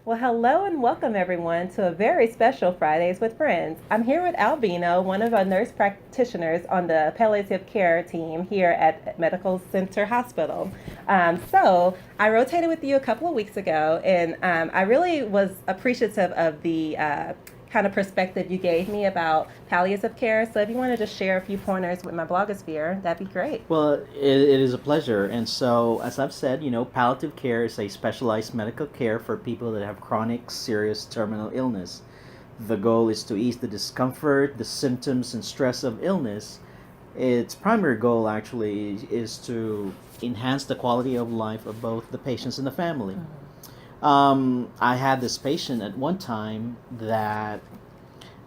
Well, hello and welcome everyone to a very special Fridays with Friends. I'm here with Albino, one of our nurse practitioners on the palliative care team here at Medical Center Hospital. So I rotated with you a couple of weeks ago, and I really was appreciative of the kind of perspective you gave me about palliative care. So if you want to just share a few pointers with my blogosphere, that'd be great. Well, it is a pleasure. And so, as I've said, palliative care is a specialized medical care for people that have chronic, serious terminal illness. The goal is to ease the discomfort, the symptoms, and stress of illness. Its primary goal actually is to enhance the quality of life of both the patients and the family. I had this patient at one time that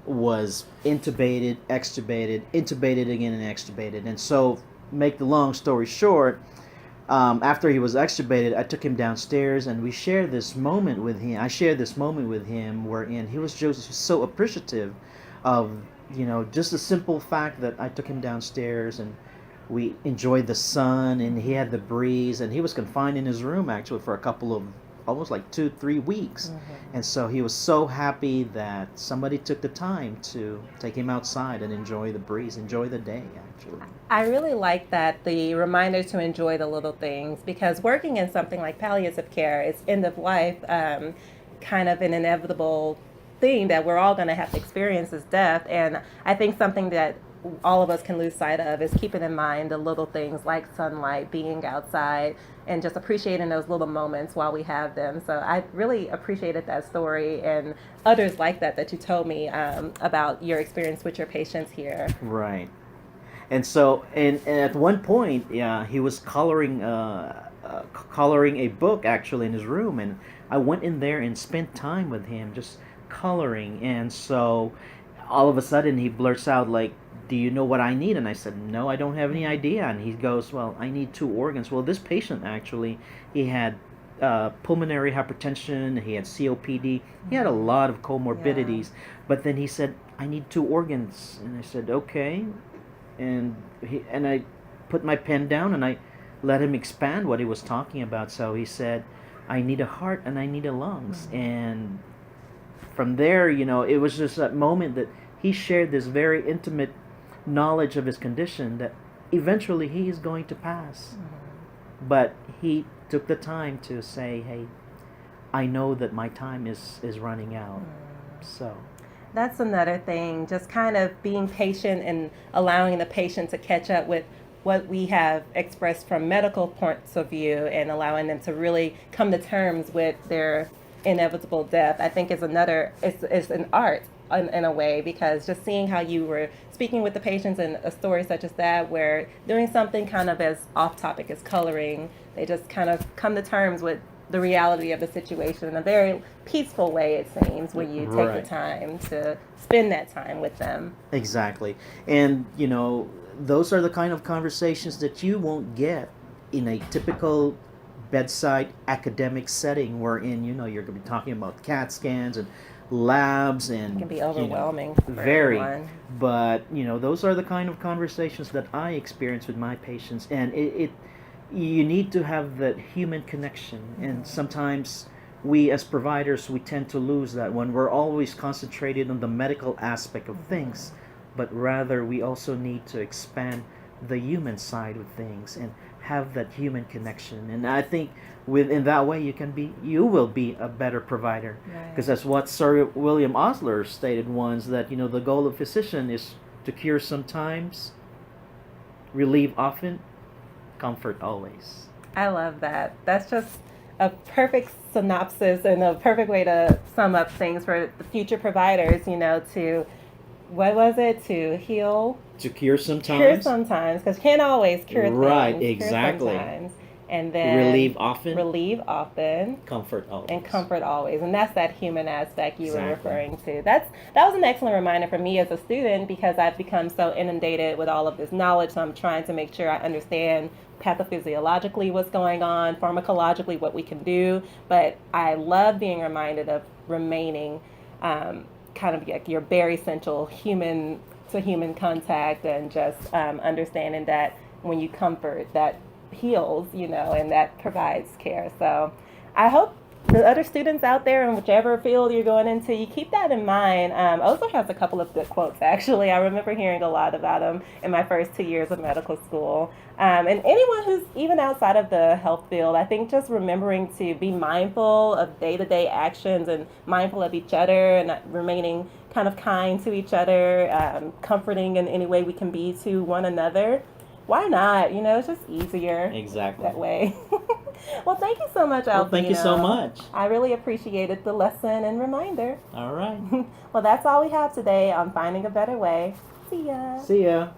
was intubated, extubated, intubated again, and extubated. And so, make the long story short, after he was extubated, I took him downstairs and we shared this moment with him. I shared this moment with him wherein he was just so appreciative of, just the simple fact that I took him downstairs and we enjoyed the sun and he had the breeze and he was confined in his room actually for a couple of almost like 2 3 weeks. And so he was so happy that somebody took the time to take him outside and enjoy the breeze, enjoy the day actually. I really like that, the reminder to enjoy the little things, because working in something like palliative care is end of life, kind of an inevitable thing that we're all going to have to experience is death. And I think something that all of us can lose sight of is keeping in mind the little things like sunlight, being outside, and just appreciating those little moments while we have them. So I really appreciated that story and others like that you told me about your experience with your patients here. Right. And so, and at one point, yeah, he was coloring a book actually in his room, and I went in there and spent time with him just coloring. And so, all of a sudden, he blurts out like, "Do you know what I need?" And I said, "No, I don't have any idea." And he goes, "Well, I need two organs." Well, this patient actually, he had pulmonary hypertension, he had COPD, he had a lot of comorbidities. But then he said, "I need two organs," and I said, "Okay." And I put my pen down and I let him expand what he was talking about. So he said, "I need a heart and I need a lungs." And from there, it was just that moment that he shared this very intimate knowledge of his condition that eventually he is going to pass. But he took the time to say, "Hey, I know that my time is running out." So, That's another thing, just kind of being patient and allowing the patient to catch up with what we have expressed from medical points of view and allowing them to really come to terms with their inevitable death, I think is another, it's an art in a way, because just seeing how you were speaking with the patients in a story such as that, where doing something kind of as off topic as coloring, they just kind of come to terms with the reality of the situation in a very peaceful way, it seems, when you take the right. time to spend that time with them. Exactly. And, those are the kind of conversations that you won't get in a typical bedside academic setting wherein, you're going to be talking about CAT scans and labs It can and, be overwhelming for very. everyone. But, those are the kind of conversations that I experience with my patients. And you need to have that human connection. And sometimes we as providers, we tend to lose that when we're always concentrated on the medical aspect of things, but rather we also need to expand the human side of things and have that human connection. And I think in that way you will be a better provider, because Right. that's what Sir William Osler stated once, that the goal of physician is to cure sometimes, relieve often, comfort always. I love that. That's just a perfect synopsis and a perfect way to sum up things for the future providers, to, what was it, to heal, To cure cure sometimes, sometimes, because you can't always cure right, things, cure exactly. sometimes, and then Relieve often, relieve often, comfort and always. comfort always. And that's that human aspect you were Exactly. referring to. That was an excellent reminder for me as a student, because I've become so inundated with all of this knowledge. So I'm trying to make sure I understand pathophysiologically what's going on, pharmacologically what we can do. But I love being reminded of remaining kind of like your very essential human to human contact, and just understanding that when you comfort, that heals, and that provides care. So I hope the other students out there in whichever field you're going into, you keep that in mind. Osler has a couple of good quotes, actually. I remember hearing a lot about them in my first 2 years of medical school. And anyone who's even outside of the health field, I think just remembering to be mindful of day to day actions and mindful of each other and remaining kind of kind to each other, comforting in any way we can be to one another. Why not? It's just easier Exactly. that way. Well, thank you so much, Albino. Well, thank you so much. I really appreciated the lesson and reminder. All right. Well, that's all we have today on Finding a Better Way. See ya. See ya.